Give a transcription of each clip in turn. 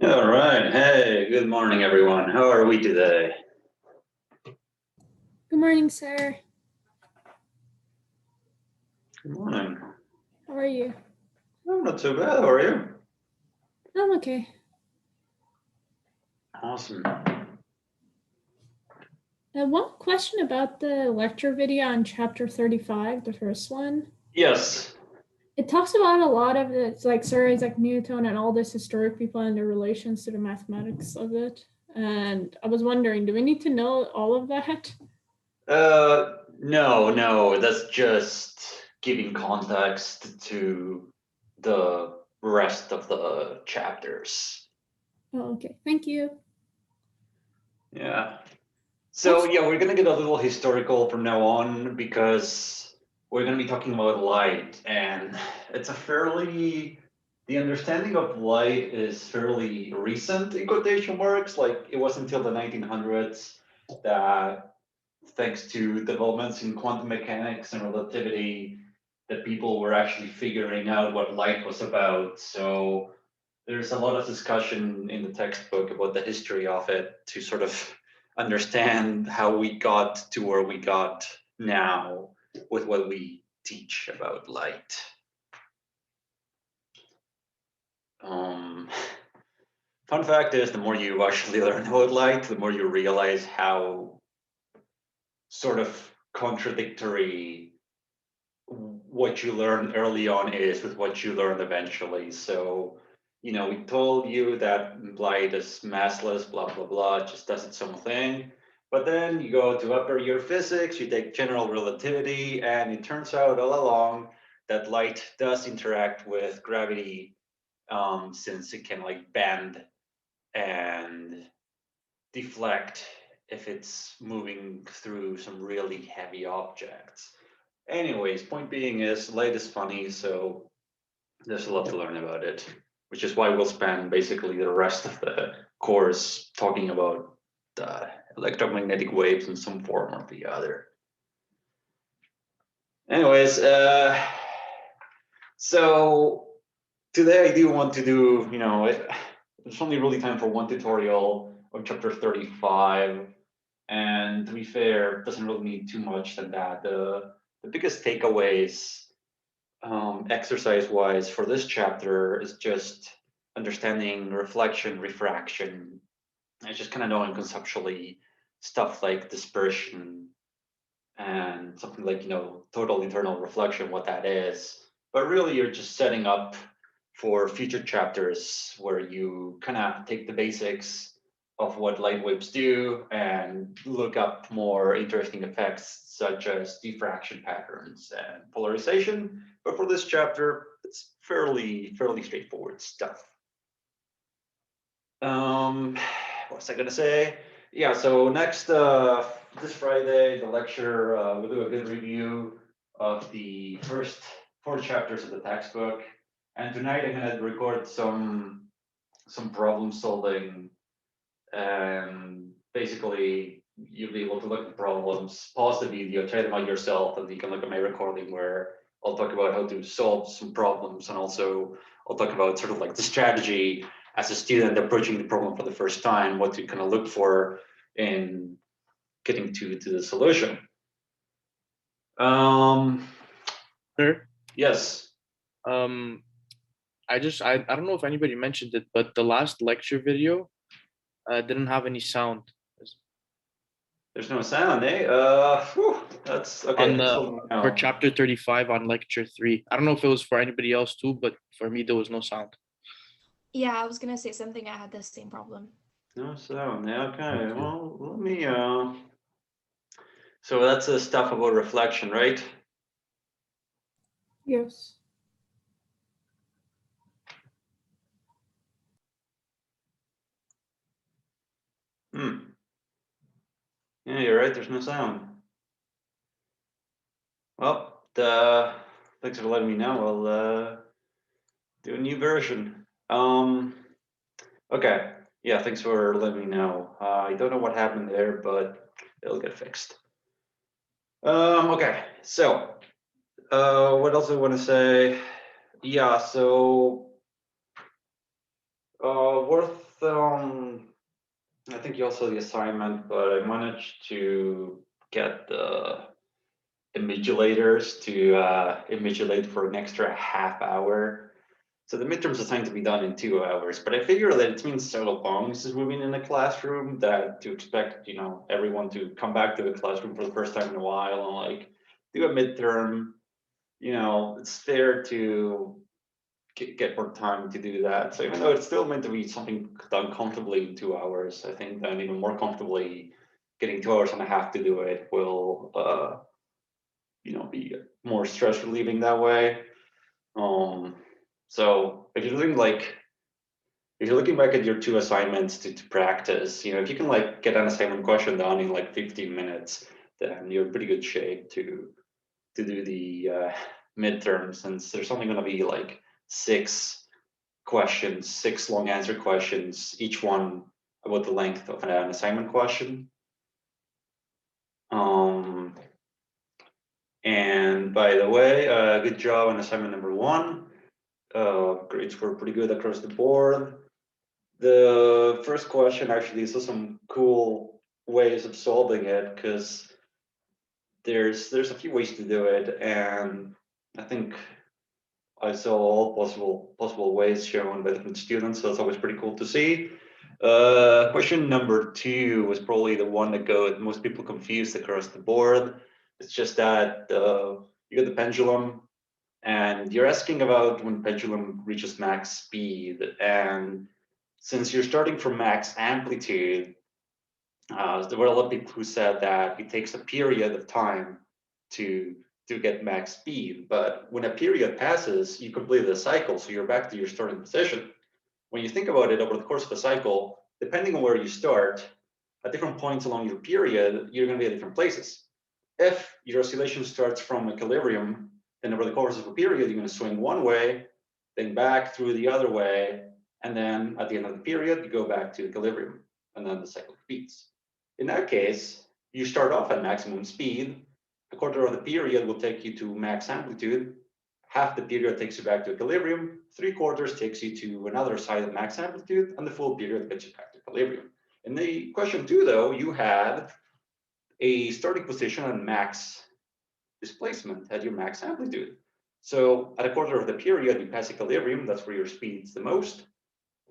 All right. Hey, good morning, everyone. How are we today? Good morning, sir. Good morning. How are you? I'm not too bad. How are you? I'm okay. Awesome. One question about the lecture video on chapter 35, the first one. Yes. It talks about a lot of it's like Sir Isaac Newton and all this historic people and their relations to the mathematics of it. And I was wondering, do we need to know all of that? No. That's just giving context to the rest of the chapters. Oh, okay. Thank you. Yeah. So What's yeah, we're gonna get a little historical from now on because we're gonna be talking about light, and it's a fairly the understanding of light is fairly recent in quotation marks. Like it wasn't until the 1900s that, thanks to developments in quantum mechanics and relativity, that people were actually figuring out what light was about. So there's a lot of discussion in the textbook about the history of it to sort of understand how we got to where we got now with what we teach about light. Um, Fun fact is, the more you actually learn about light, the more you realize how sort of contradictory what you learn early on is with what you learn eventually. So, we told you that light is massless, blah, blah, blah, it just does its own thing. But then you go to upper year physics, you take general relativity, and it turns out all along that light does interact with gravity, since it can like bend and deflect if it's moving through some really heavy objects. Anyways, point being is light is funny, so there's a lot to learn about it, which is why we'll spend basically the rest of the course talking about the electromagnetic waves in some form or the other. Anyways, so today I do want to do, there's only really time for one tutorial of chapter 35. And to be fair, it doesn't really need too much than that. The biggest takeaways, exercise-wise, for this chapter is just understanding reflection, refraction, and just kind of knowing conceptually stuff like dispersion and something like, total internal reflection, what that is. But really, you're just setting up for future chapters where you kind of take the basics of what light waves do and look up more interesting effects such as diffraction patterns and polarization. But for this chapter, it's fairly straightforward stuff. Um, what was I gonna say? Yeah, so next this Friday, the lecture, we'll do a good review of the first 4 chapters of the textbook. And tonight I'm gonna record some problem solving, and basically you'll be able to look at problems, pause the video, try them out yourself, and you can look at my recording where I'll talk about how to solve some problems, and also I'll talk about sort of like the strategy as a student approaching the problem for the first time, what to kind of look for in getting to the solution. Um, Sure. yes. Um, I don't know if anybody mentioned it, but the last lecture video didn't have any sound There's no sound, eh? That's okay. on Thanks the for letting me for know. chapter 35 on lecture 3. I don't know if it was for anybody else too, but for me there was no sound. Yeah, I was gonna say something. I had the same problem. No sound. Yeah, okay. Well, let me. So that's the stuff about reflection, right? Yes. Hmm. Yeah, you're right. There's no sound. Well, thanks for letting me know. I'll do a new version. Okay. Yeah, thanks for letting me know. I don't know what happened there, but it'll get fixed. Okay. So, what else I want to say? Yeah. So, worth I think you also the assignment, but I managed to get the invigilators to invigilate for an extra half hour. So the midterm's assigned to be done in 2 hours, but I figure that it's been so long since we've been in a classroom that to expect, everyone to come back to the classroom for the first time in a while and like do a midterm, it's fair to get more time to do that. So even though it's still meant to be something done comfortably in 2 hours, I think that even more comfortably getting 2 hours and a half to do it will, be more stress relieving that way. So if you're looking back at your 2 assignments to practice, if you can like get an assignment question done in like 15 minutes, then you're in pretty good shape to do the midterm, since there's only going to be like 6 questions, 6 long answer questions, each one about the length of an assignment question. And by the way, good job on assignment number 1. Grades were pretty good across the board. The first question actually is some cool ways of solving it, because there's a few ways to do it, and I think I saw all possible ways shown by different students, so it's always pretty cool to see. Question number 2 was probably the one that got most people confused across the board. It's just that you got the pendulum, and you're asking about when pendulum reaches max speed, and since you're starting from max amplitude, there were a lot of people who said that it takes a period of time to get max speed, but when a period passes, you complete the cycle, so you're back to your starting position. When you think about it over the course of the cycle, depending on where you start, at different points along your period, you're going to be at different places. If your oscillation starts from equilibrium, then over the course of a period, you're going to swing one way, then back through the other way, and then at the end of the period, you go back to equilibrium, and then the cycle repeats. In that case, you start off at maximum speed, a quarter of the period will take you to max amplitude, half the period takes you back to equilibrium, 3/4 takes you to another side of max amplitude, and the full period gets you back to equilibrium. In the question 2, though, you had a starting position on max displacement at your max amplitude. So at a quarter of the period, you pass equilibrium, that's where your speed's the most.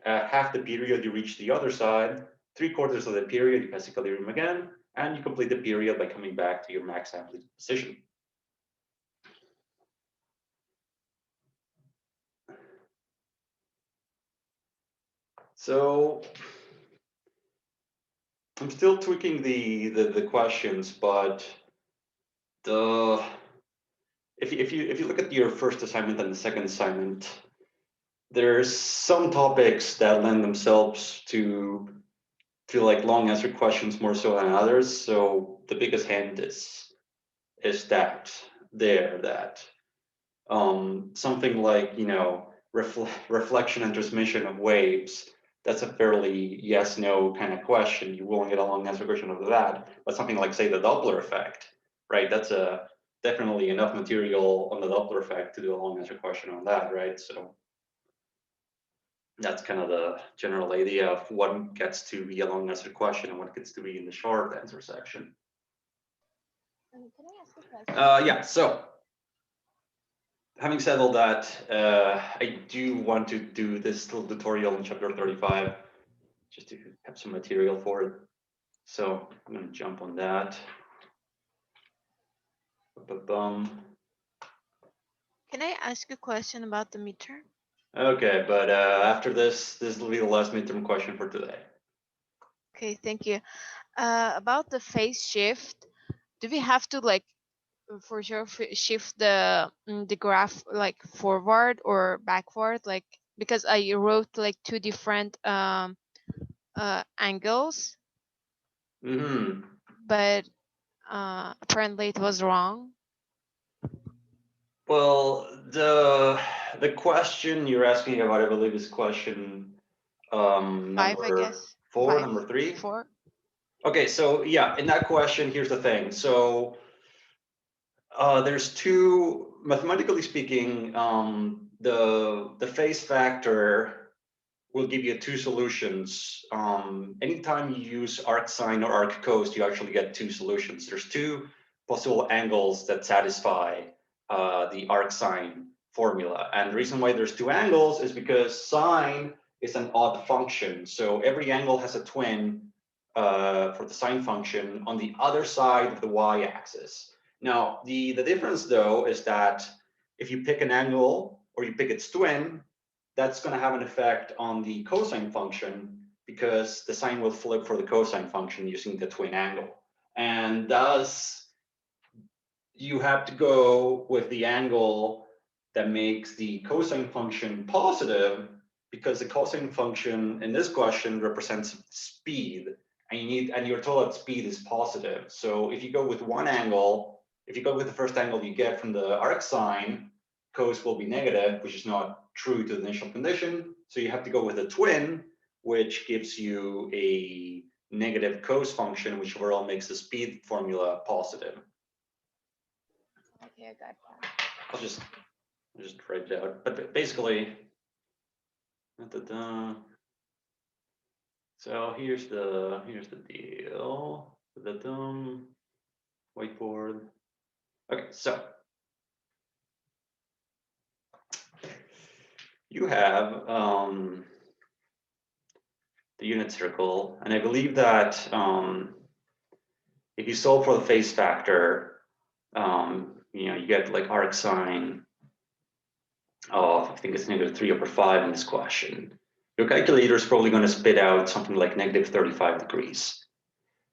At half the period, you reach the other side. 3/4 of the period, you pass equilibrium again, and you complete the period by coming back to your max amplitude position. So I'm still tweaking the questions, but if you look at your first assignment and the second assignment, there's some topics that lend themselves to like long answer questions more so than others. So the biggest hint is that something like reflection and transmission of waves, that's a fairly yes/no kind of question. You won't get a long answer question over that. But something like, say, the Doppler effect, right? That's definitely enough material on the Doppler effect to do a long answer question on that, right? So that's kind of the general idea of what gets to be a long answer question and what gets to be in the short answer section. Can I ask a question? Yeah, so having said all that, I do want to do this little tutorial in chapter 35, just to have some material for it. So I'm going to jump on that. Can I ask a question about the midterm? Okay, but after this will be the last midterm question for today. Okay, thank you. About the phase shift, do we have to for sure shift the graph like forward or backward? Like, because I wrote like 2 different angles, but apparently it was wrong. Well, the question you're asking about, I believe, is question 5, I guess. 4, 5, number 3. 4. Okay, so yeah, in that question, here's the thing. So there's 2, mathematically speaking, the phase factor will give you two solutions. Anytime you use arcsine or arccos, you actually get two solutions. There's two possible angles that satisfy the arcsine formula. And the reason why there's two angles is because sine is an odd function. So every angle has a twin for the sine function on the other side of the y-axis. Now, the difference though is that if you pick an angle or you pick its twin, that's going to have an effect on the cosine function because the sine will flip for the cosine function using the twin angle. And thus, you have to go with the angle that makes the cosine function positive because the cosine function in this question represents speed, and you're told that speed is positive. So if you go with one angle, if you go with the first angle you get from the arcsine, cos will be negative, which is not true to the initial condition. So you have to go with a twin, which gives you a negative cos function, which overall makes the speed formula positive. Okay, I got that. I'll just write it out. But basically, so here's the deal. Whiteboard. Okay, so you have the unit circle, and I believe that if you solve for the phase factor, you get like arcsine of, I think it's -3/5 in this question. Your calculator is probably going to spit out something like -35 degrees.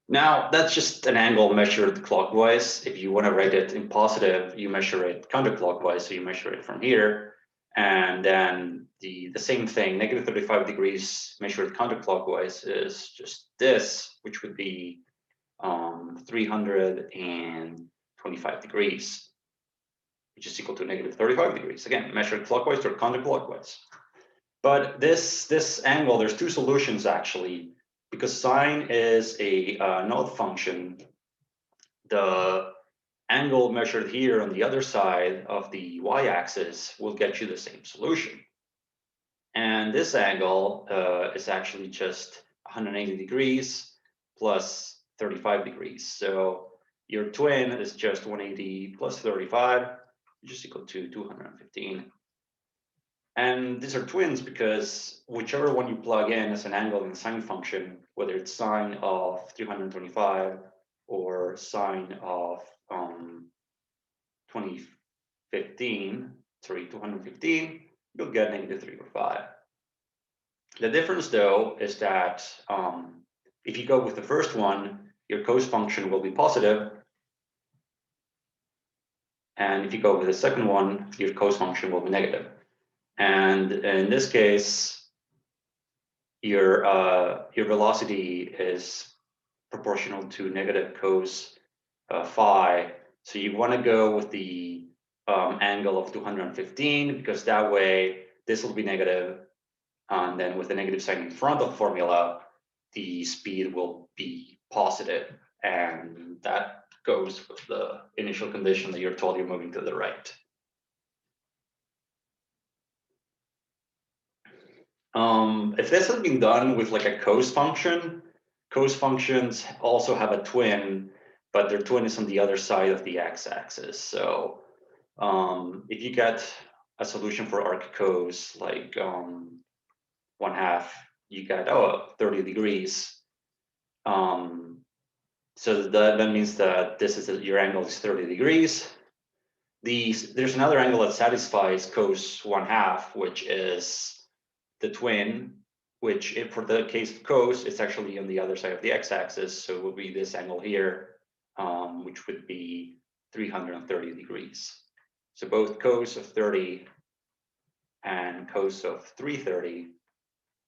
Now, that's just an angle measured clockwise. If you want to write it in positive, you measure it counterclockwise, so you measure it from here. And then the same thing, -35 degrees measured counterclockwise is just this, which would be 325 degrees, which is equal to -35 degrees. Again, measured clockwise or counterclockwise. But this angle, there's two solutions actually, because sine is a node function. The angle measured here on the other side of the y-axis will get you the same solution. And this angle is actually just 180 degrees plus 35 degrees. So your twin is just 180 plus 35, which is equal to 215. And these are twins because whichever one you plug in as an angle in the sine function, whether it's sine of 325 or sine of 215, you'll get -3/5. The difference though is that if you go with the first one, your cos function will be positive. And if you go with the second one, your cos function will be negative. And in this case, your velocity is proportional to negative cos phi. So you want to go with the angle of 215 because that way this will be negative, and then with the negative sign in front of the formula, the speed will be positive, and that goes with the initial condition that you're told you're moving to the right. If this had been done with like a cos function, cos functions also have a twin, but their twin is on the other side of the x-axis. So if you get a solution for arccos like 1/2, you get 30 degrees. So that means that this is your angle is 30 degrees. There's another angle that satisfies cos 1/2, which is the twin, which if for the case of cos, it's actually on the other side of the x-axis. So it would be this angle here, which would be 330 degrees. So both cos of 30 and cos of 330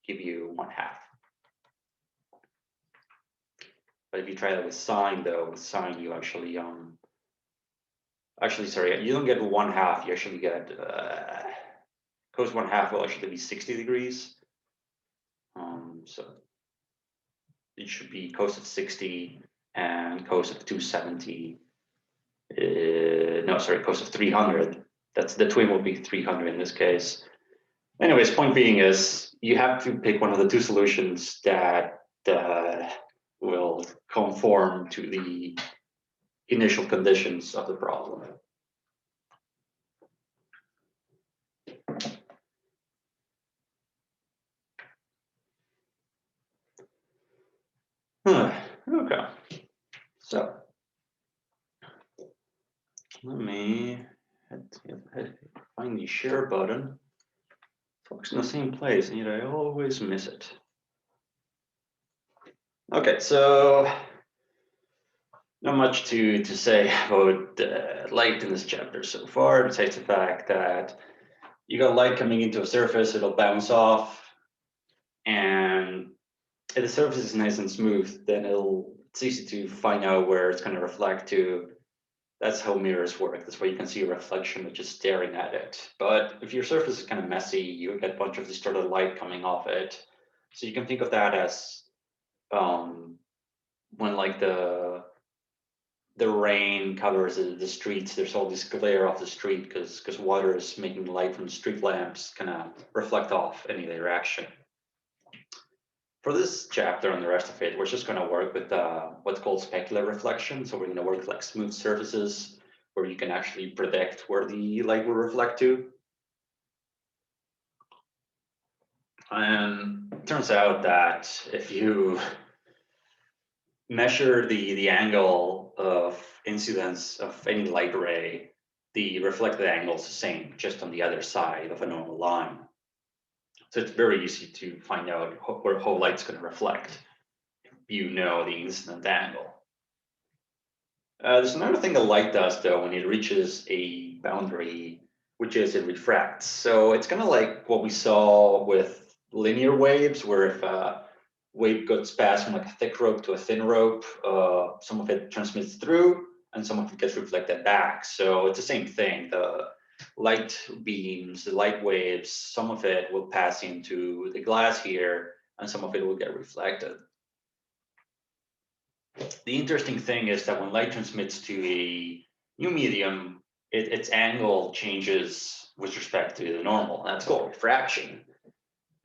give you 1/2. But if you try that with sine though, with sine you actually, sorry, you don't get 1/2, you actually get, cos 1/2 will actually be 60 degrees. So it should be cos of 60 and cos of 270. No, sorry, cos of 300. That's the twin will be 300 in this case. Anyways, point being is you have to pick one of the two solutions that will conform to the initial conditions of the problem. Okay, so let me find the share button. Focus in the same place, and yet I always miss it. Okay, so not much to say about light in this chapter so far, besides the fact that you got light coming into a surface, it'll bounce off, and if the surface is nice and smooth, then it's easy to find out where it's going to reflect to. That's how mirrors work. That's why you can see a reflection of just staring at it. But if your surface is kind of messy, you get a bunch of distorted light coming off it. So you can think of that as when like the rain covers the streets, there's all this glare off the street because water is making light from the street lamps kind of reflect off any direction. For this chapter and the rest of it, we're just going to work with what's called specular reflection. So we're going to work with like smooth surfaces where you can actually predict where the light will reflect to. And it turns out that if you measure the angle of incidence of any light ray, the reflected angle is the same, just on the other side of a normal line. So it's very easy to find out where whole light's going to reflect if you know the incident angle. There's another thing that light does though when it reaches a boundary, which is it refracts. So it's kind of like what we saw with linear waves, where if a wave goes past from like a thick rope to a thin rope, some of it transmits through and some of it gets reflected back. So it's the same thing. The light beams, the light waves, some of it will pass into the glass here and some of it will get reflected. The interesting thing is that when light transmits to a new medium, its angle changes with respect to the normal. That's called refraction.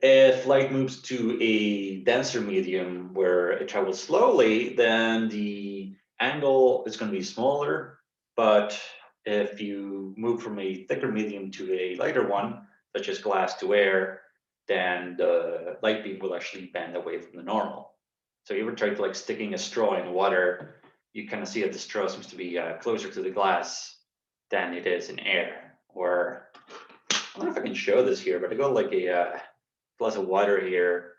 If light moves to a denser medium where it travels slowly, then the angle is going to be smaller. But if you move from a thicker medium to a lighter one, such as glass to air, then the light beam will actually bend away from the normal. So you ever try to like sticking a straw in water, you kind of see that the straw seems to be closer to the glass than it is in air. Or I don't know if I can show this here, but I got like a glass of water here.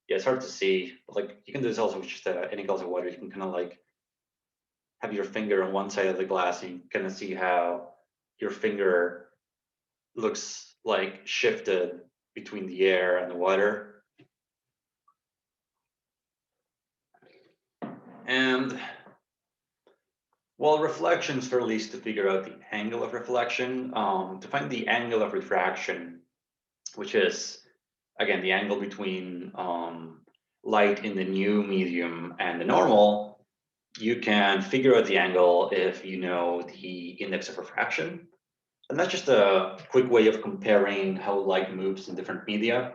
Yeah, it's hard to see, but like you can do this also with just any glass of water. You can kind of like have your finger on one side of the glass and you kind of see how your finger looks like shifted between the air and the water. And well, reflection is fairly easy to figure out the angle of reflection. To find the angle of refraction, which is, again, the angle between light in the new medium and the normal, you can figure out the angle if you know the index of refraction. And that's just a quick way of comparing how light moves in different media.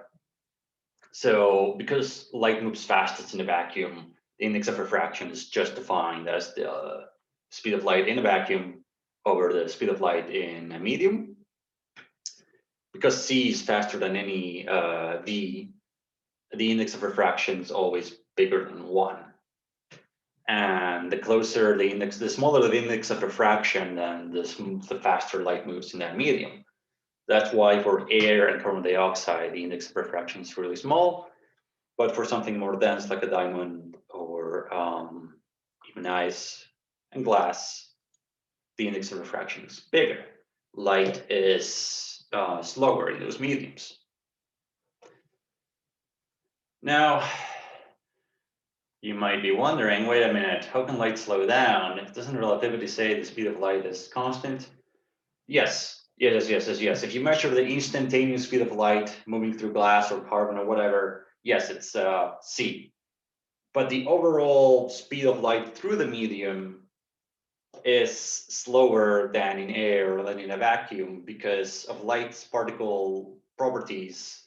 So because light moves fastest in a vacuum, the index of refraction is just defined as the speed of light in a vacuum over the speed of light in a medium. Because c is faster than any v, the index of refraction is always bigger than 1. And the closer the index, the smaller the index of refraction, then the faster light moves in that medium. That's why for air and carbon dioxide, the index of refraction is really small. But for something more dense like a diamond or even ice and glass, the index of refraction is bigger. Light is slower in those mediums. Now, you might be wondering, wait a minute, how can light slow down? Doesn't relativity say the speed of light is constant? Yes. If you measure the instantaneous speed of light moving through glass or carbon or whatever, yes, it's c. But the overall speed of light through the medium is slower than in air or than in a vacuum because of light's particle properties,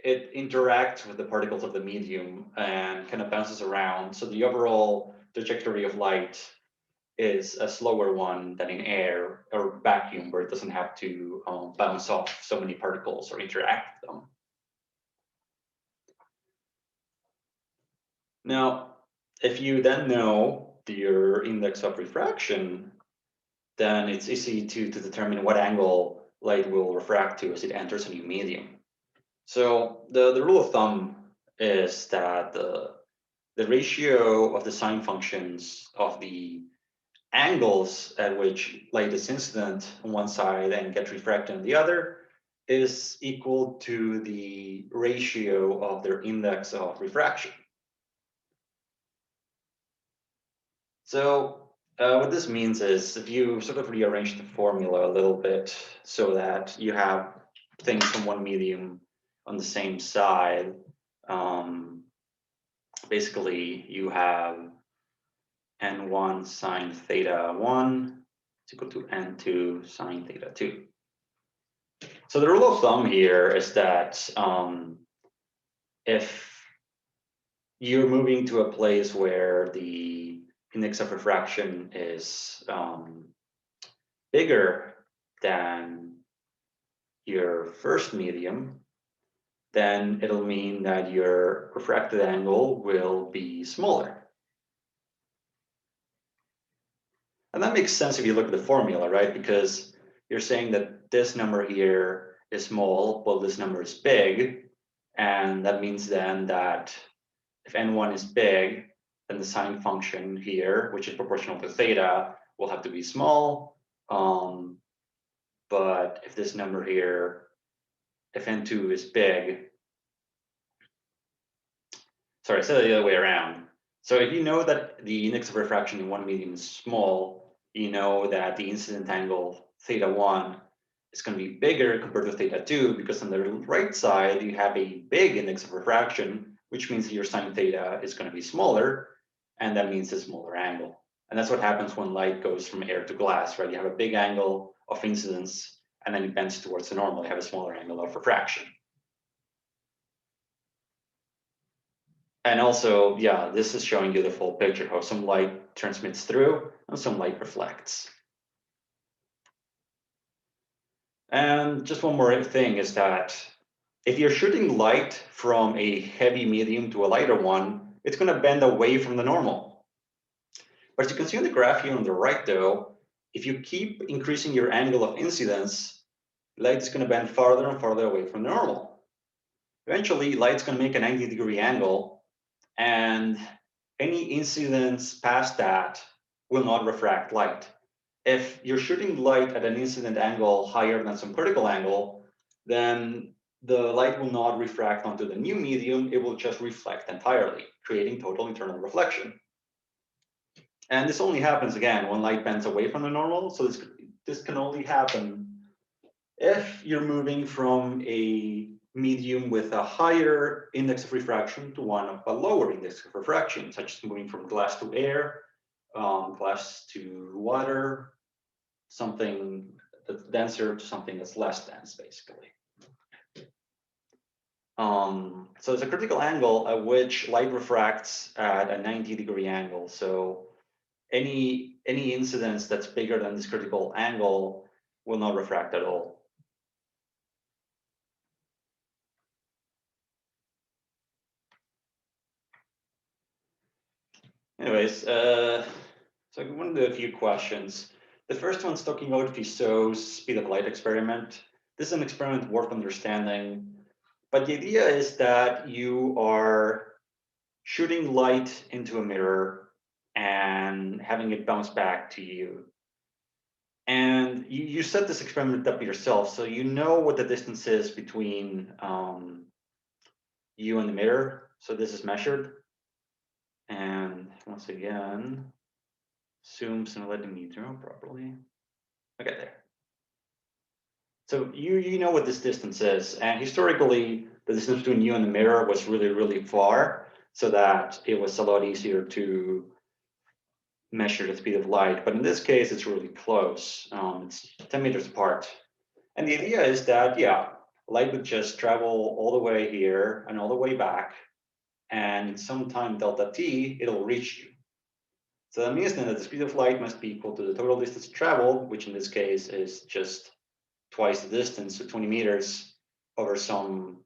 it interacts with the particles of the medium and kind of bounces around. So the overall trajectory of light is a slower one than in air or vacuum, where it doesn't have to bounce off so many particles or interact with them. Now, if you then know your index of refraction, then it's easy to determine what angle light will refract to as it enters a new medium. So the rule of thumb is that the ratio of the sine functions of the angles at which light is incident on one side and gets refracted on the other is equal to the ratio of their index of refraction. So what this means is, if you sort of rearrange the formula a little bit so that you have things from one medium on the same side, basically you have n1 sine theta 1 is equal to n2 sine theta 2. So the rule of thumb here is that if you're moving to a place where the index of refraction is bigger than your first medium, then it'll mean that your refracted angle will be smaller. And that makes sense if you look at the formula, right? Because you're saying that this number here is small, well, this number is big. And that means then that if n1 is big, then the sine function here, which is proportional to theta, will have to be small. But if this number here, if n2 is big, sorry, I said it the other way around. So if you know that the index of refraction in one medium is small, you know that the incident angle theta 1 is going to be bigger compared to theta 2, because on the right side, you have a big index of refraction, which means that your sine theta is going to be smaller, and that means a smaller angle. And that's what happens when light goes from air to glass, right? You have a big angle of incidence, and then it bends towards the normal. You have a smaller angle of refraction. And also, yeah, this is showing you the full picture, how some light transmits through and some light reflects. And just one more thing is that if you're shooting light from a heavy medium to a lighter one, it's going to bend away from the normal. But as you can see on the graph here on the right, though, if you keep increasing your angle of incidence, light is going to bend farther and farther away from the normal. Eventually, light's going to make a 90-degree angle, and any incidence past that will not refract light. If you're shooting light at an incident angle higher than some critical angle, then the light will not refract onto the new medium. It will just reflect entirely, creating total internal reflection. And this only happens, again, when light bends away from the normal. So this can only happen if you're moving from a medium with a higher index of refraction to one of a lower index of refraction, such as moving from glass to air, glass to water, something that's denser to something that's less dense, basically. So there's a critical angle at which light refracts at a 90-degree angle. So any incidence that's bigger than this critical angle will not refract at all. Anyways, so I want to do a few questions. The first one's talking about Fizeau's speed of light experiment. This is an experiment worth understanding, but the idea is that you are shooting light into a mirror and having it bounce back to you. And you set this experiment up yourself, so you know what the distance is between you and the mirror. So this is measured. And once again, zooms and letting me draw properly. Okay, there. So you know what this distance is, and historically, the distance between you and the mirror was really, really far, so that it was a lot easier to measure the speed of light. But in this case, it's really close. It's 10 meters apart. And the idea is that, yeah, light would just travel all the way here and all the way back, and sometime delta t, it'll reach you. So that means then that the speed of light must be equal to the total distance traveled, which in this case is just twice the distance, so 20 meters over some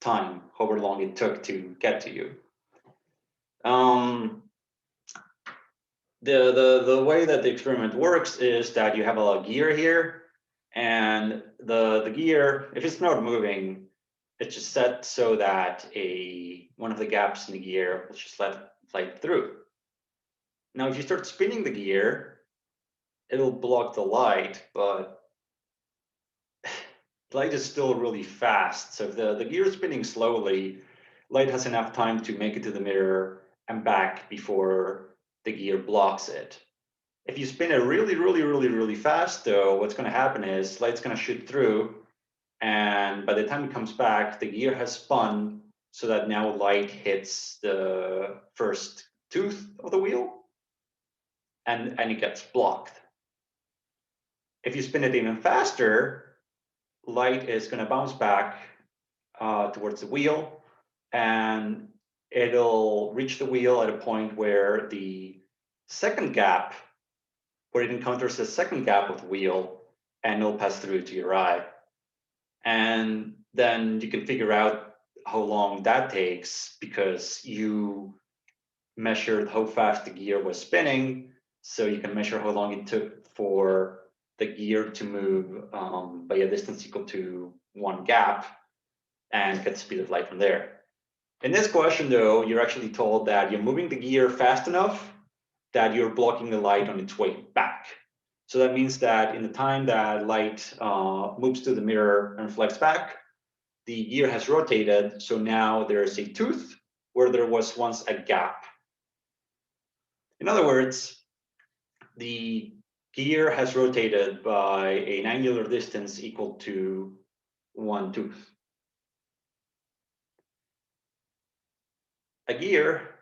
time, however long it took to get to you. The way that the experiment works is that you have a gear here, and the gear, if it's not moving, it's just set so that one of the gaps in the gear will just let light through. Now, if you start spinning the gear, it'll block the light, but light is still really fast. So if the gear is spinning slowly, light has enough time to make it to the mirror and back before the gear blocks it. If you spin it really fast, though, what's going to happen is light's going to shoot through, and by the time it comes back, the gear has spun so that now light hits the first tooth of the wheel, and it gets blocked. If you spin it even faster, light is going to bounce back towards the wheel, and it'll reach the wheel at a point where the second gap, where it encounters the second gap of the wheel, and it'll pass through to your eye. And then you can figure out how long that takes because you measured how fast the gear was spinning, so you can measure how long it took for the gear to move by a distance equal to one gap and get the speed of light from there. In this question, though, you're actually told that you're moving the gear fast enough that you're blocking the light on its way back. So that means that in the time that light moves to the mirror and reflects back, the gear has rotated, so now there's a tooth where there was once a gap. In other words, the gear has rotated by an angular distance equal to one tooth. A gear,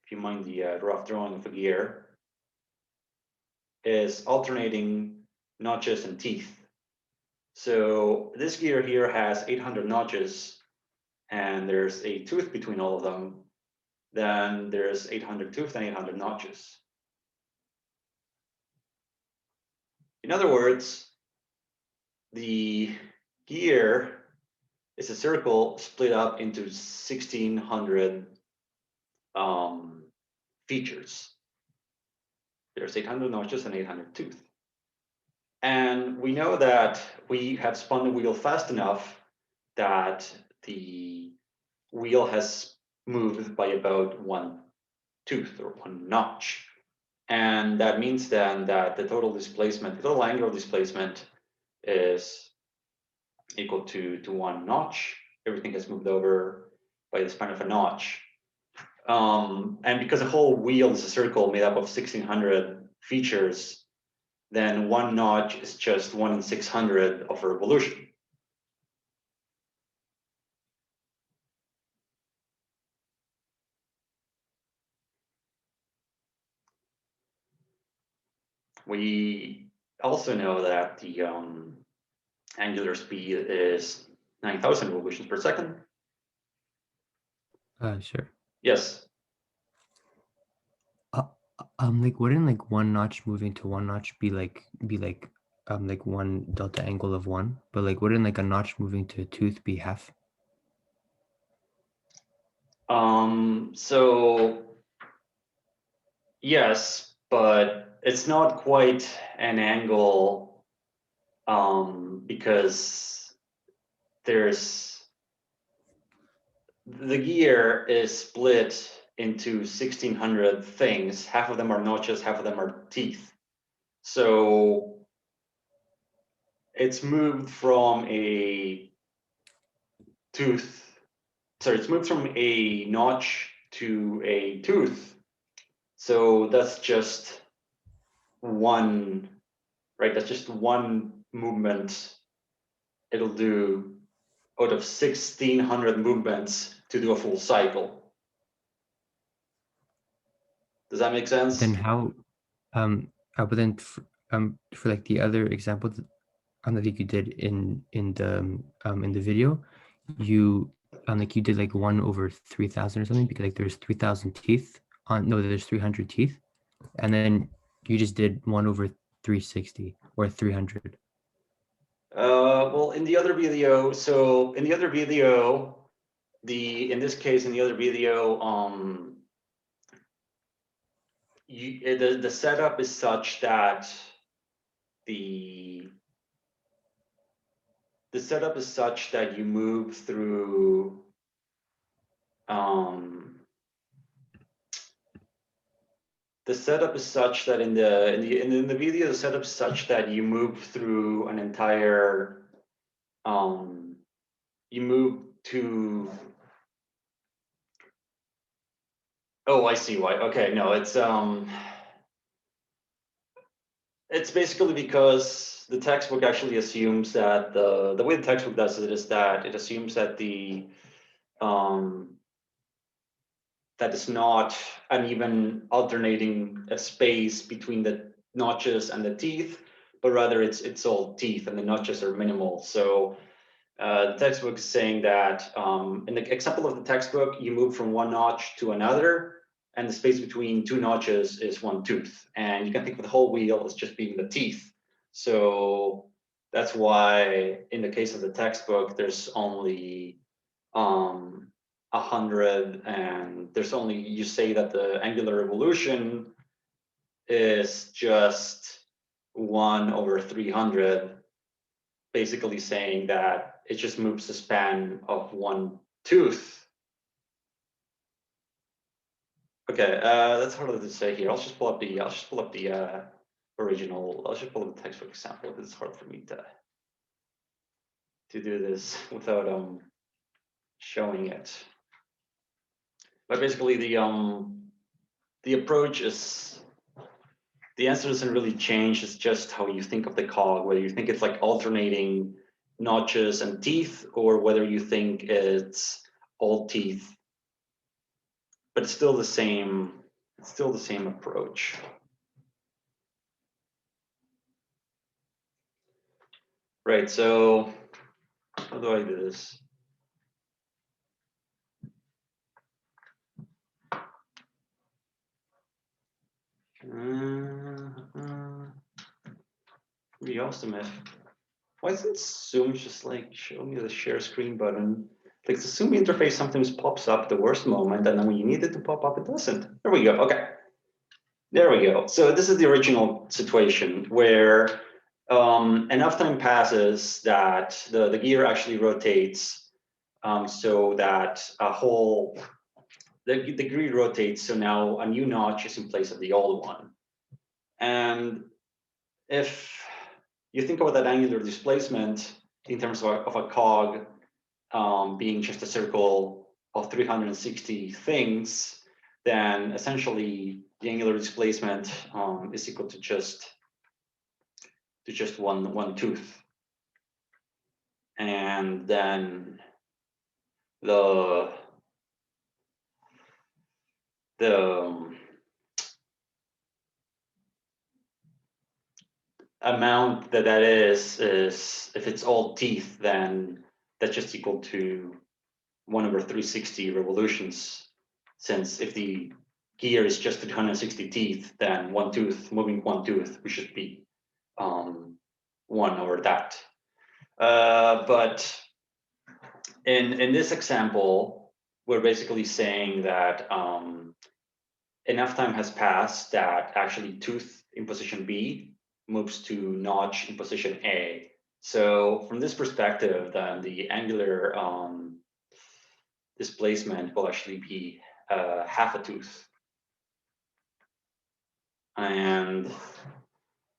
if you mind the rough drawing of a gear, is alternating notches and teeth. So this gear here has 800 notches, and there's a tooth between all of them. Then there's 800 tooth and 800 notches. In other words, the gear is a circle split up into 1600 features. There's 800 notches and 800 tooth. And we know that we have spun the wheel fast enough that the wheel has moved by about one tooth or one notch. And that means then that the total displacement, the total angular displacement is equal to one notch. Everything has moved over by the span of a notch. And because the whole wheel is a circle made up of 1600 features, then one notch is just 1 in 600 of a revolution. We also know that the angular speed is 9,000 revolutions per second. Sure. Yes. Like wouldn't like one notch moving to one notch be like one delta angle of one, but like wouldn't like a notch moving to a tooth be half? So yes, but it's not quite an angle because the gear is split into 1600 things. Half of them are notches, half of them are teeth. So it's moved from a it's moved from a notch to a tooth. So that's just one, right? That's just one movement it'll do out of 1600 movements to do a full cycle. Does that make sense? Then how but then for like the other example, like you did in the video, you like you did like 1/3000 or something, because like there's 3000 teeth on, no, there's 300 teeth, and then you just did 1/360 or 300. Well, in the other video, so in the other video, in this case, in the other video, the setup is such that the setup is such that you move through the setup is such that in the video, the setup is such that you move through an entire you move to, oh, I see why. Okay, no, it's basically because the textbook actually assumes that the way the textbook does it is that it assumes that that is not an even alternating space between the notches and the teeth, but rather it's all teeth and the notches are minimal. So the textbook is saying that in the example of the textbook, you move from one notch to another, and the space between two notches is one tooth. And you can think of the whole wheel as just being the teeth. So that's why in the case of the textbook, there's only 100, and there's only, you say that the angular revolution is just 1/300, basically saying that it just moves the span of one tooth. Okay, that's harder to say here. I'll just pull up the original. I'll just pull up the textbook example because it's hard for me to do this without showing it. But basically, the approach is, the answer doesn't really change. It's just how you think of the cog, whether you think it's like alternating notches and teeth, or whether you think it's all teeth. But it's still the same. It's still the same approach. Right. So how do I do this? Be awesome if, why isn't Zoom just like show me the share screen button? Like the Zoom interface sometimes pops up at the worst moment, and then when you need it to pop up, it doesn't. There we go. Okay. There we go. So this is the original situation where enough time passes that the gear actually rotates, so that the gear rotates, so now a new notch is in place of the old one. And if you think about that angular displacement in terms of a cog being just a circle of 360 things, then essentially the angular displacement is equal to just one tooth. And then the amount that is if it's all teeth, then that's just equal to 1/360 revolutions, since if the gear is just 360 teeth, then one tooth, moving one tooth, we should be 1/that. But in this example, we're basically saying that enough time has passed that actually tooth in position B moves to notch in position A. So from this perspective, then the angular displacement will actually be half a tooth. And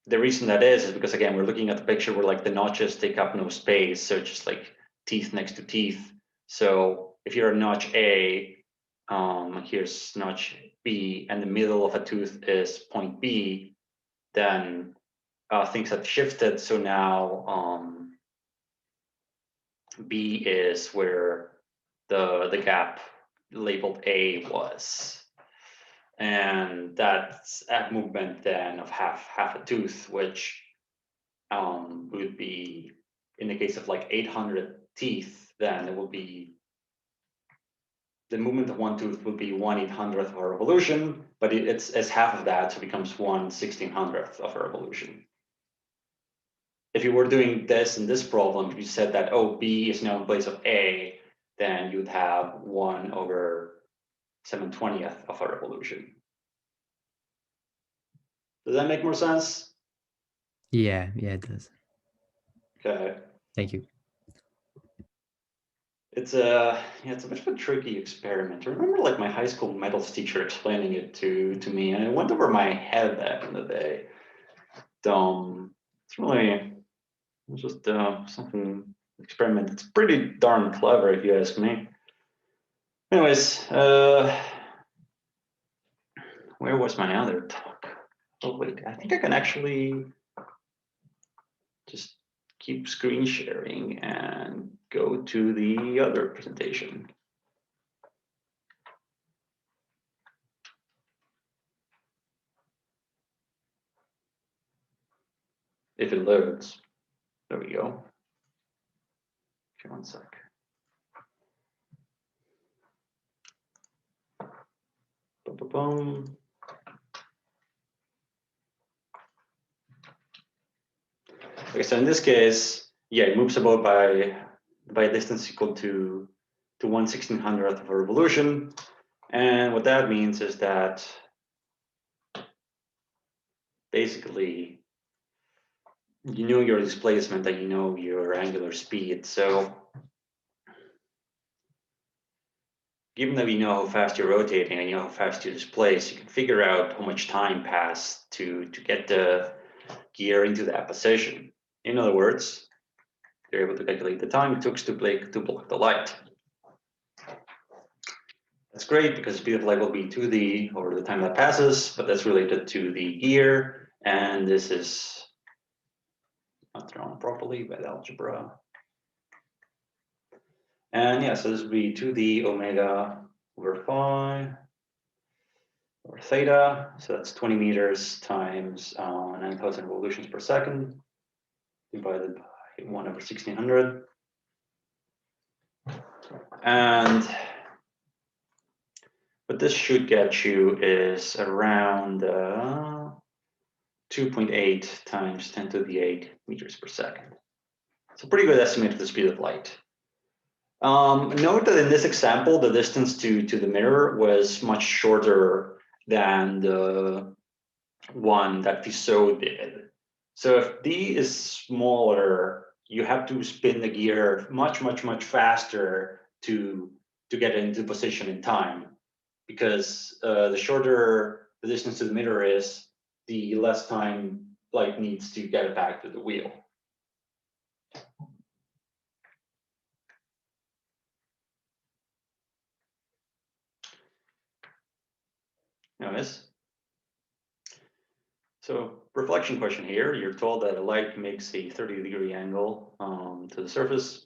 the reason that is because, again, we're looking at the picture where like the notches take up no space, so it's just like teeth next to teeth. So if you're a notch A, here's notch B, and the middle of a tooth is point B, then things have shifted. So now B is where the gap labeled A was. And that's a movement then of half a tooth, which would be, in the case of like 800 teeth, then it will be, the movement of one tooth would be 1/800th of a revolution, but it's half of that, so it becomes 1/1600th of a revolution. If you were doing this in this problem, if you said that, oh, B is now in place of A, then you'd have 1/720th of a revolution. Does that make more sense? Yeah, it does. Okay. Thank you. It's a it's a bit of a tricky experiment. I remember like my high school metals teacher explaining it to me, and it went over my head back in the day. It's really just something experiment. It's pretty darn clever, if you ask me. Anyways, where was my other talk? Oh wait, I think I can actually just keep screen sharing and go to the other presentation. If it loads. There we go. Okay, one sec. Boom, boom, boom. Okay, so in this case, yeah, it moves about by a distance equal to 1/1600th of a revolution. And what that means is that basically you know your displacement and you know your angular speed. So given that we know how fast you're rotating and you know how fast you displace, you can figure out how much time passed to get the gear into that position. In other words, you're able to calculate the time it took to block the light. That's great because speed of light will be 2d over the time that passes, but that's related to the gear, and this is not drawn properly by the algebra. And yeah, so this would be 2d omega over phi or theta, so that's 20 meters times 9,000 revolutions per second divided by 1/1600. And what this should get you is around 2.8 times 10 to the 8 meters per second. It's a pretty good estimate of the speed of light. Note that in this example, the distance to the mirror was much shorter than the one that Fizeau did. So if D is smaller, you have to spin the gear much faster to get it into position in time, because the shorter the distance to the mirror is, the less time light needs to get it back to the wheel. Notice. So reflection question here, you're told that a light makes a 30-degree angle to the surface.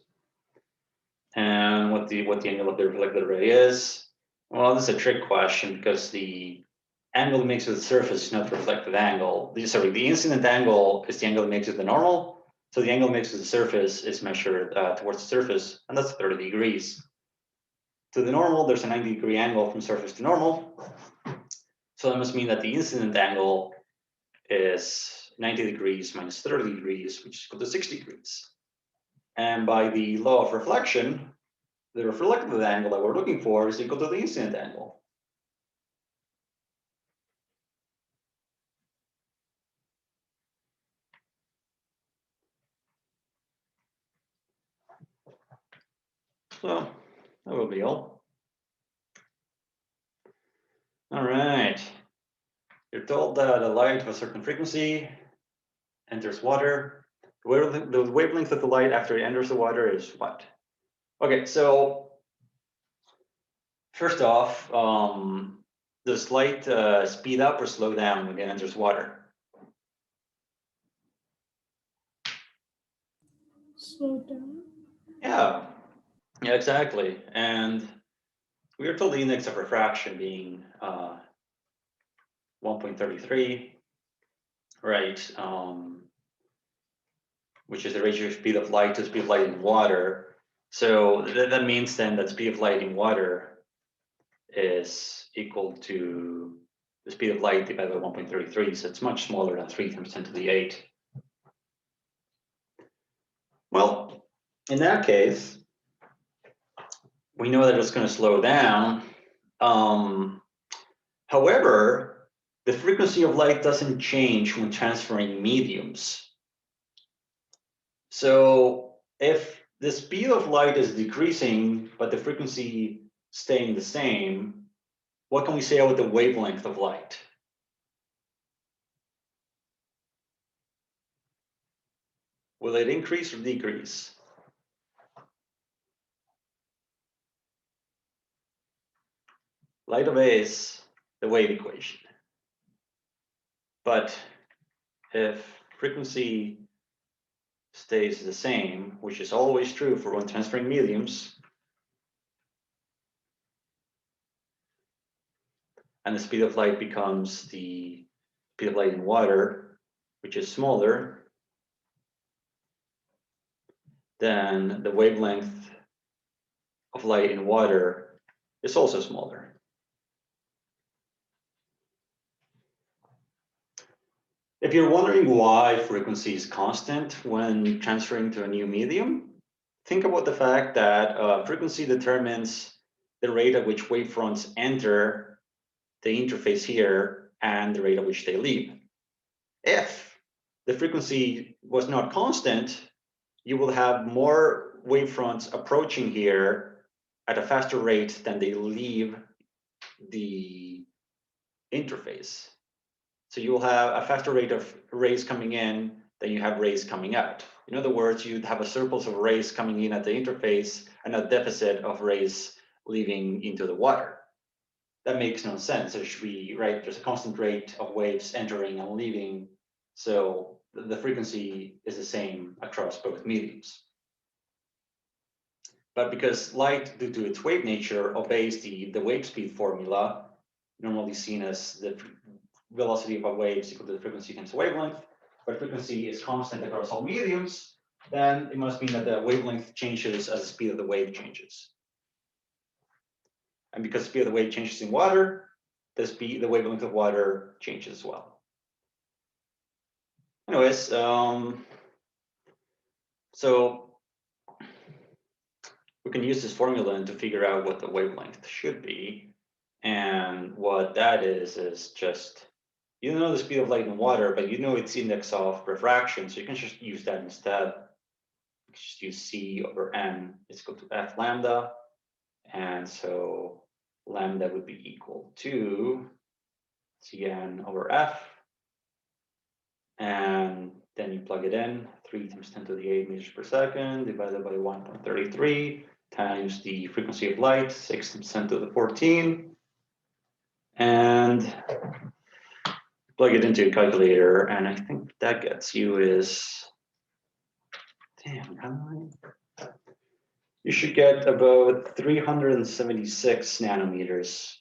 And what the angle of the reflected ray is. Well, this is a trick question because the angle it makes to the surface is not the reflected angle. The incident angle is the angle it makes to the normal. So the angle it makes to the surface is measured towards the surface, and that's 30 degrees. To the normal, there's a 90-degree angle from surface to normal. So that must mean that the incident angle is 90 degrees minus 30 degrees, which is equal to 60 degrees. And by the law of reflection, the reflected angle that we're looking for is equal to the incident angle. So that will be all. All right. You're told that a light of a certain frequency enters water. The wavelength of the light after it enters the water is what? Okay, so first off, does light speed up or slow down when it enters water? Slow down. Yeah, exactly. And we are told the index of refraction being 1.33, right? which is the ratio of speed of light to speed of light in water. So that means then that speed of light in water is equal to the speed of light divided by 1.33. So it's much smaller than 3 times 10 to the 8. Well, in that case, we know that it's going to slow down. However, the frequency of light doesn't change when transferring mediums. So if the speed of light is decreasing, but the frequency staying the same, what can we say about the wavelength of light? Will it increase or decrease? Light obeys the wave equation. But if frequency stays the same, which is always true for when transferring mediums, and the speed of light becomes the speed of light in water, which is smaller, then the wavelength of light in water is also smaller. If you're wondering why frequency is constant when transferring to a new medium, think about the fact that frequency determines the rate at which wavefronts enter the interface here and the rate at which they leave. If the frequency was not constant, you will have more wavefronts approaching here at a faster rate than they leave the interface. So you will have a faster rate of rays coming in than you have rays coming out. In other words, you'd have a surplus of rays coming in at the interface and a deficit of rays leaving into the water. That makes no sense. There should be, right, there's a constant rate of waves entering and leaving. So the frequency is the same across both mediums. But because light, due to its wave nature, obeys the wave speed formula, normally seen as the velocity of a wave is equal to the frequency times the wavelength, but frequency is constant across all mediums, then it must mean that the wavelength changes as the speed of the wave changes. And because the speed of the wave changes in water, the wavelength of water changes as well. Anyways, so we can use this formula to figure out what the wavelength should be. And what that is just, you know the speed of light in water, but you know its index of refraction, so you can just use that instead. You can just use C over N is equal to F lambda. And so lambda would be equal to Cn over F. And then you plug it in, 3 times 10 to the 8 meters per second divided by 1.33 times the frequency of light, 6 times 10 to the 14. And plug it into a calculator, and I think that gets you is, damn, you should get about 376 nanometers.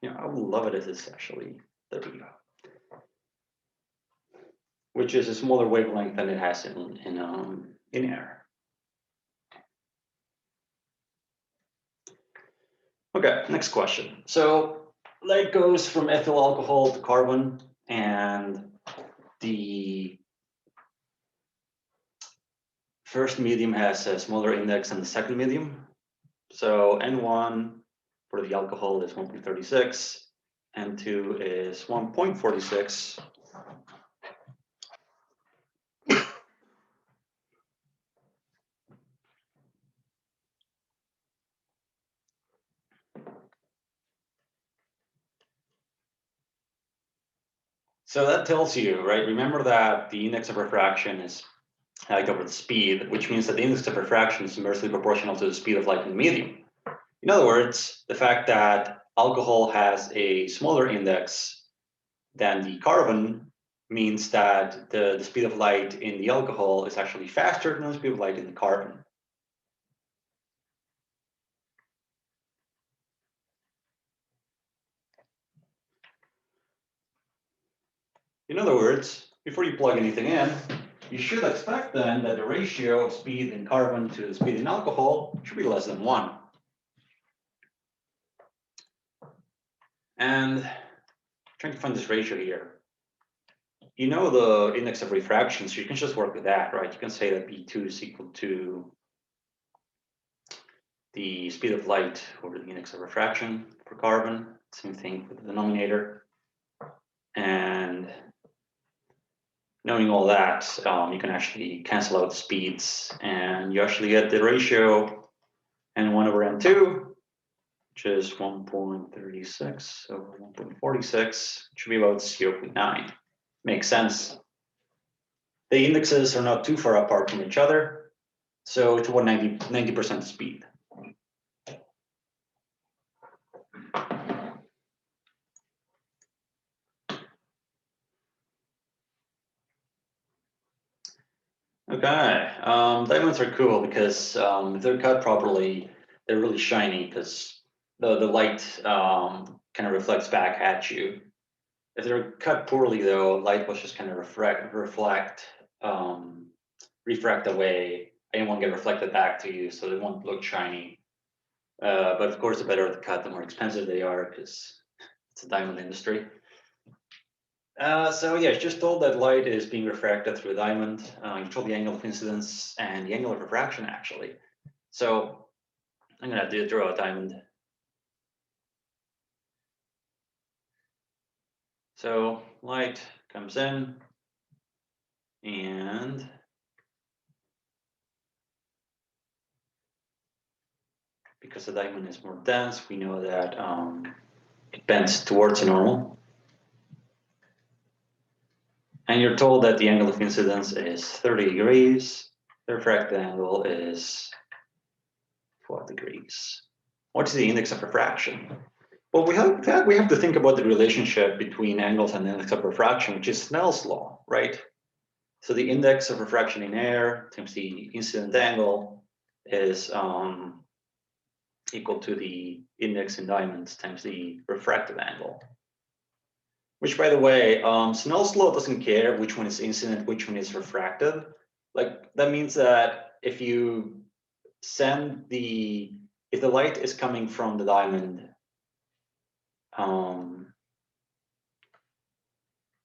Yeah, I would love it if it's actually, there we go. Which is a smaller wavelength than it has in air. Okay, next question. So light goes from ethyl alcohol to carbon, and the first medium has a smaller index than the second medium. So N1 for the alcohol is 1.36, N2 is 1.46. So that tells you, right? Remember that the index of refraction is height over the speed, which means that the index of refraction is inversely proportional to the speed of light in the medium. In other words, the fact that alcohol has a smaller index than the carbon means that the speed of light in the alcohol is actually faster than the speed of light in the carbon. In other words, before you plug anything in, you should expect then that the ratio of speed in carbon to the speed in alcohol should be less than 1. And trying to find this ratio here. You know the index of refraction, so you can just work with that, right? You can say that B2 is equal to the speed of light over the index of refraction for carbon. Same thing with the denominator. And knowing all that, you can actually cancel out speeds, and you actually get the ratio n1 over n2, which is 1.36 over 1.46, should be about 0.9. Makes sense. The indexes are not too far apart from each other, so it's about 90% speed. Okay, diamonds are cool because if they're cut properly, they're really shiny because the light kind of reflects back at you. If they're cut poorly, though, light will just kind of refract away, and it won't get reflected back to you, so they won't look shiny. But of course, the better the cut, the more expensive they are because it's a diamond industry. So yeah, it's just told that light is being refracted through a diamond. You told the angle of incidence and the angle of refraction, actually. So I'm gonna draw a diamond. So light comes in, and because the diamond is more dense, we know that it bends towards a normal. And you're told that the angle of incidence is 30 degrees. The refracted angle is 12 degrees. What's the index of refraction? Well, we have to think about the relationship between angles and the index of refraction, which is Snell's law, right? So the index of refraction in air times the incident angle is equal to the index in diamonds times the refractive angle. Which, by the way, Snell's law doesn't care which one is incident, which one is refractive. Like, that means that if you send if the light is coming from the diamond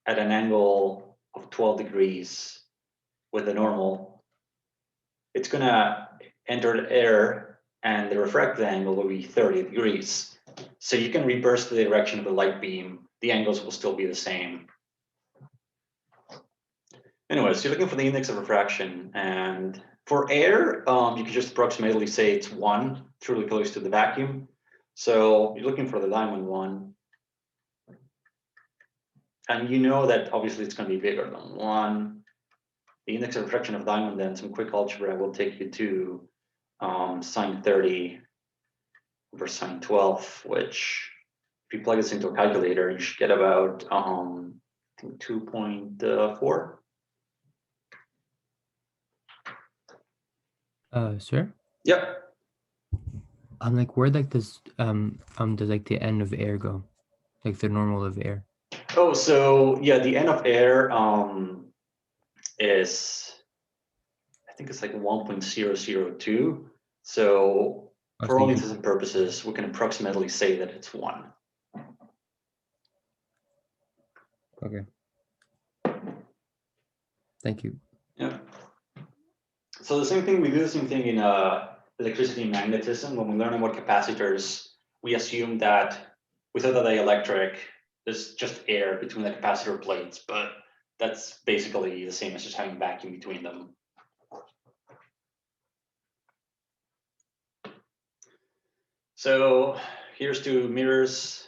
at an angle of 12 degrees with the normal, it's gonna enter the air and the refractive angle will be 30 degrees. So you can reverse the direction of the light beam. The angles will still be the same. Anyways, you're looking for the index of refraction, and for air, you can just approximately say it's 1, it's really close to the vacuum. So you're looking for the diamond one. And you know that obviously it's going to be bigger than 1. The index of refraction of diamond, then some quick algebra will take you to sine 30 over sine 12, which if you plug this into a calculator, you should get about I think 2.4. Sir? Yep. I'm like, where like does like the end of air go? Like the normal of air? Oh, so yeah, the end of air is, I think it's like 1.002. So Oh, for so all you intents and purposes, we can approximately say that it's 1. okay. Thank you. Yeah. So the same thing, we do the same thing in electricity and magnetism. When we learn about capacitors, we assume that without a dielectric, there's just air between the capacitor plates, but that's basically the same as just having vacuum between them. So here's 2 mirrors,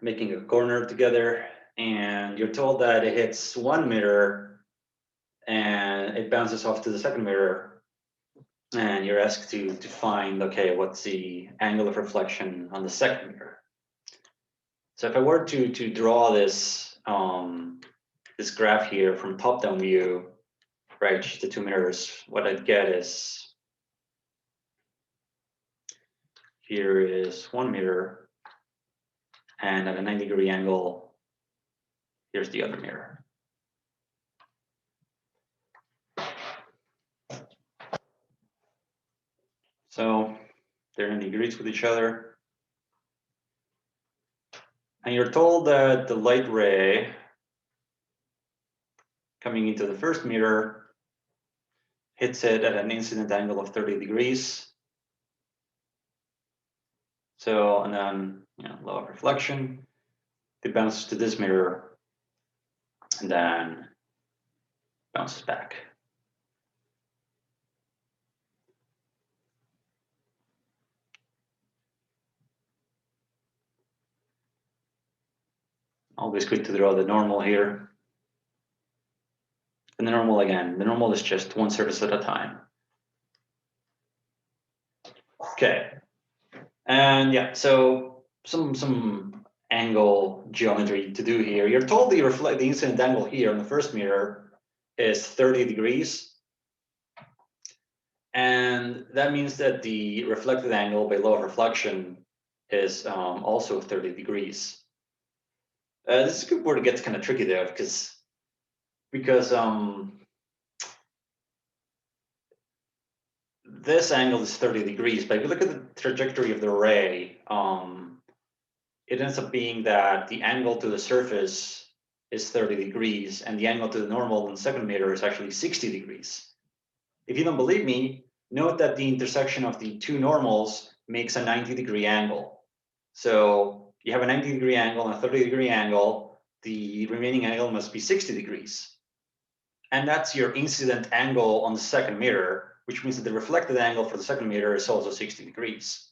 making a corner together, and you're told that it hits one mirror and it bounces off to the second mirror, and you're asked to find, okay, what's the angle of reflection on the second mirror. So if I were to draw this this graph here from top-down view, right, just the 2 mirrors, what I'd get is, here is 1 mirror, and at a 90-degree angle, here's the other mirror. So they're in degrees with each other. And you're told that the light ray coming into the first mirror hits it at an incident angle of 30 degrees. So, and then, law of reflection, it bounces to this mirror and then bounces back. Always good to draw the normal here. And the normal again, the normal is just one surface at a time. Okay. And yeah, so some angle geometry to do here. You're told the incident angle here in the first mirror is 30 degrees. And that means that the reflected angle by law of reflection is also 30 degrees. This is where it gets kind of tricky there because this angle is 30 degrees, but if you look at the trajectory of the ray, it ends up being that the angle to the surface is 30 degrees and the angle to the normal in the second mirror is actually 60 degrees. If you don't believe me, note that the intersection of the two normals makes a 90-degree angle. So you have a 90-degree angle and a 30-degree angle, the remaining angle must be 60 degrees. And that's your incident angle on the second mirror, which means that the reflected angle for the second mirror is also 60 degrees.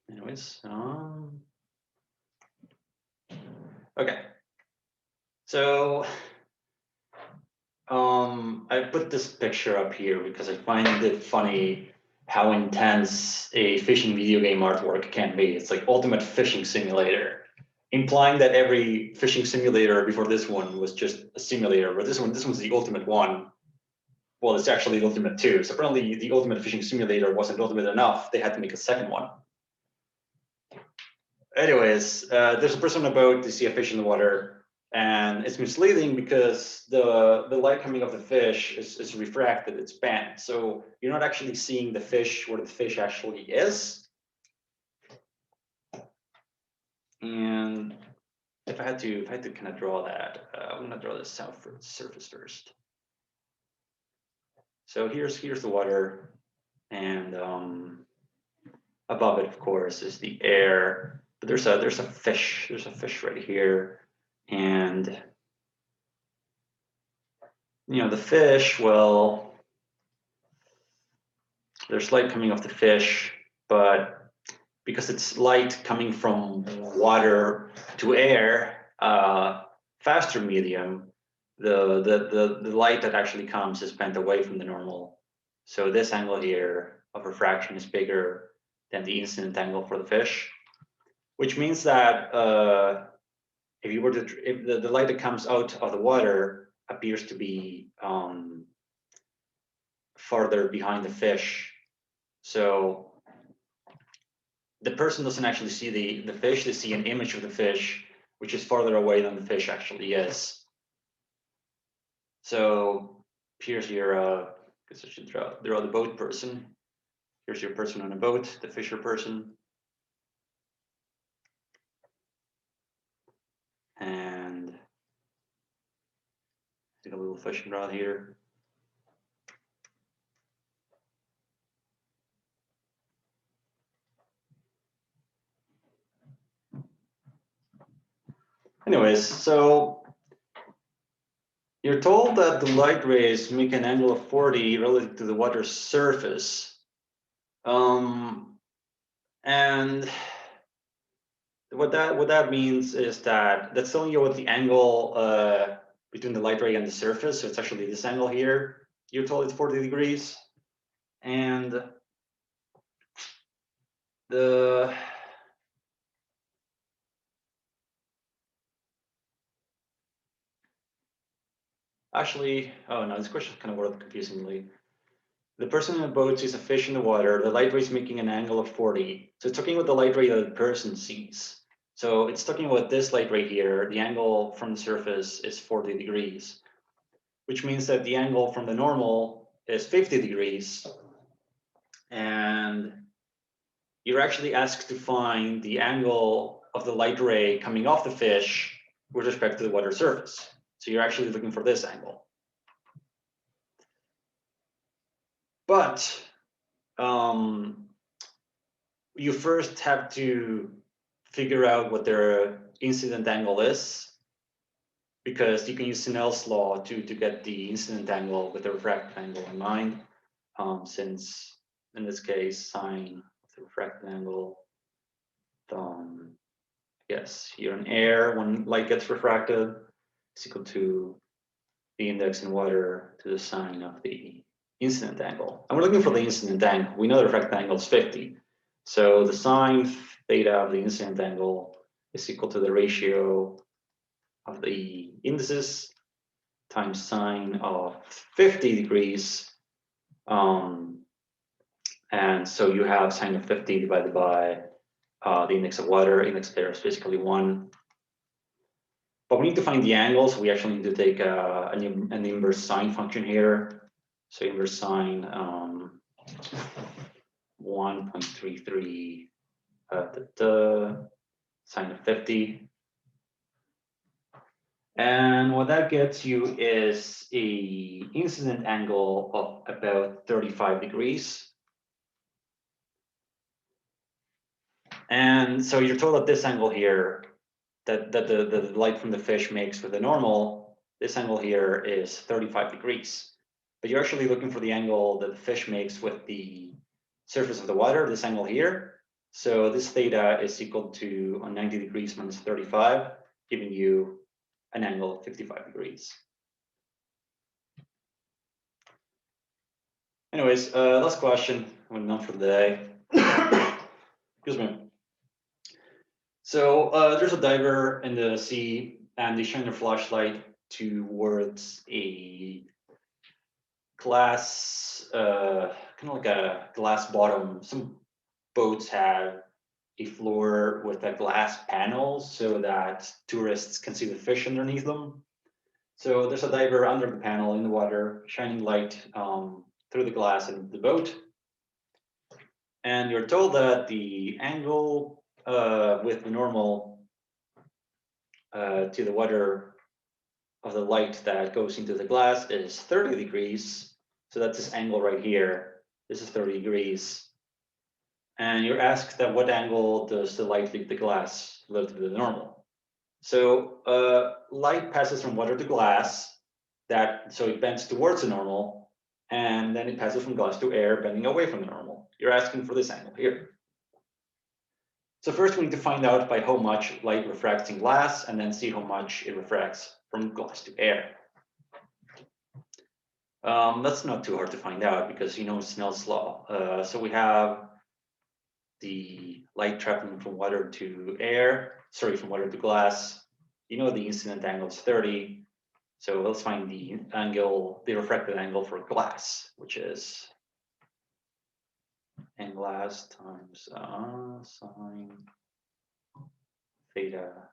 Anyways, okay. So I put this picture up here because I find it funny how intense a fishing video game artwork can be. It's like Ultimate Fishing Simulator, implying that every fishing simulator before this one was just a simulator, but this one's the ultimate one. Well, it's actually the ultimate two. So apparently the Ultimate Fishing Simulator wasn't ultimate enough. They had to make a second one. Anyways, there's a person on a boat, they see a fish in the water, and it's misleading because the light coming off the fish is refracted, it's bent. So you're not actually seeing the fish where the fish actually is. And if I had to kind of draw that, I'm gonna draw the surface first. So here's the water, and above it, of course, is the air. But there's a fish right here, and the fish. Well, there's light coming off the fish, but because it's light coming from water to air, faster medium, the light that actually comes is bent away from the normal. So this angle here of refraction is bigger than the incident angle for the fish, which means that if the light that comes out of the water appears to be farther behind the fish, so the person doesn't actually see the fish; they see an image of the fish, which is farther away than the fish actually is. So here's your, I guess I should draw the boat person. Here's your person on a boat, the fisher person. And take a little fishing rod here. Anyways, so you're told that the light rays make an angle of 40 relative to the water's surface. And what that means is that that's telling you what the angle between the light ray and the surface. So it's actually this angle here. You're told it's 40 degrees. And actually, oh no, this question is kind of worded confusingly. the person in the boat sees a fish in the water, the light ray is making an angle of 40. So it's talking about the light ray that the person sees. So it's talking about this light ray here. The angle from the surface is 40 degrees, which means that the angle from the normal is 50 degrees. And you're actually asked to find the angle of the light ray coming off the fish with respect to the water surface. So you're actually looking for this angle. But you first have to figure out what their incident angle is, because you can use Snell's law to get the incident angle with the refracted angle in mind, since in this case sine of the refracted angle, yes, here in air, when light gets refracted, is equal to the index in water to the sine of the incident angle. And we're looking for the incident angle. We know the refracted angle is 50. So the sine theta of the incident angle is equal to the ratio of the indices times sine of 50 degrees. And so you have sine of 50 divided by the index of water. Index there is basically 1. But we need to find the angle, so we actually need to take an inverse sine function here. So inverse sine 1.33 sine of 50. And what that gets you is a incident angle of about 35 degrees. And so you're told that this angle here, that the light from the fish makes with the normal, this angle here is 35 degrees. But you're actually looking for the angle that the fish makes with the surface of the water, this angle here. So this theta is equal to 90 degrees minus 35, giving you an angle of 55 degrees. Anyways, last question, we're done for the day. Excuse me. So there's a diver in the sea, and they shine their flashlight towards a glass, kind of like a glass bottom. Some boats have a floor with a glass panel so that tourists can see the fish underneath them. So there's a diver under the panel in the water, shining light through the glass in the boat. And you're told that the angle with the normal to the water of the light that goes into the glass is 30 degrees. So that's this angle right here. This is 30 degrees. And you're asked that what angle does the light leave the glass relative to the normal? So light passes from water to glass, so it bends towards the normal, and then it passes from glass to air, bending away from the normal. You're asking for this angle here. So first we need to find out by how much light refracts in glass, and then see how much it refracts from glass to air. That's not too hard to find out because you know Snell's law. So we have the light traveling from water to air, sorry, from water to glass. You know the incident angle is 30. So let's find the angle, the refracted angle for glass, which is n glass times sine theta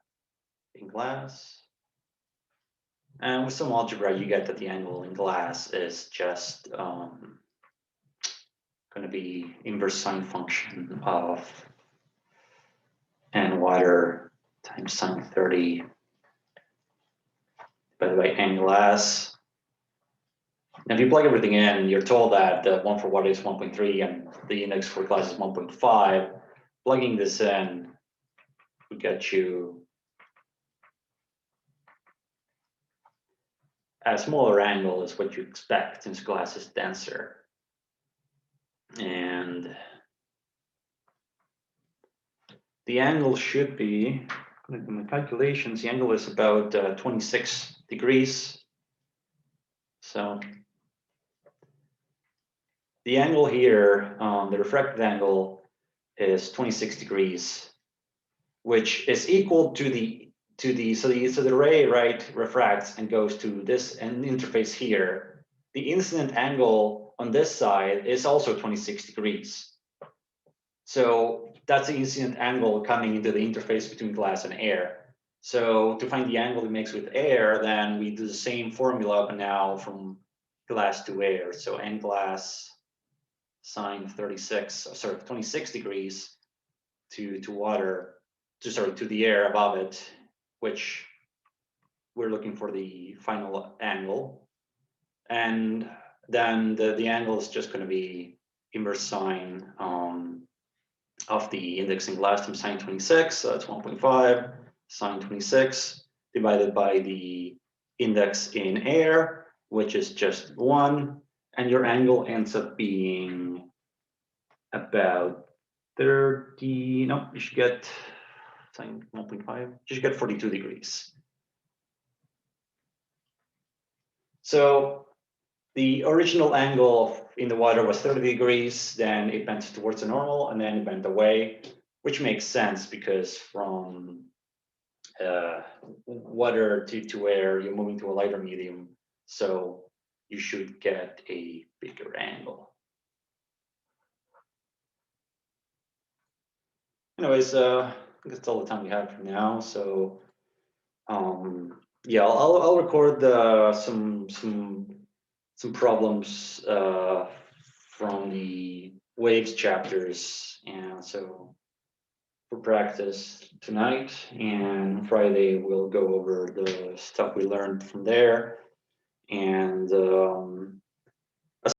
in glass. And with some algebra, you get that the angle in glass is just going to be inverse sine function of n water times sine 30 divided by n glass. And if you plug everything in, you're told that the one for water is 1.3 and the index for glass is 1.5. Plugging this in would get you a smaller angle is what you expect since glass is denser. And the angle should be, according to my calculations, the angle is about 26 degrees. So the angle here, the refracted angle is 26 degrees, which is equal to so the ray, right, refracts and goes to this interface here. The incident angle on this side is also 26 degrees. So that's the incident angle coming into the interface between glass and air. So to find the angle it makes with air, then we do the same formula, but now from glass to air. So n glass sine 26 degrees to water, to the air above it, which we're looking for the final angle. And then the angle is just going to be inverse sine of the index in glass times sine 26, so that's 1.5 sine 26 divided by the index in air, which is just 1, and your angle ends up being about 30, no, you should get sine 1.5, you should get 42 degrees. So the original angle in the water was 30 degrees, then it bent towards the normal, and then it bent away, which makes sense because from water to air, you're moving to a lighter medium, so you should get a bigger angle. Anyways, I think that's all the time we have for now. So, yeah, I'll record some problems from the waves chapters, and so for practice tonight, and Friday we'll go over the stuff we learned from there, and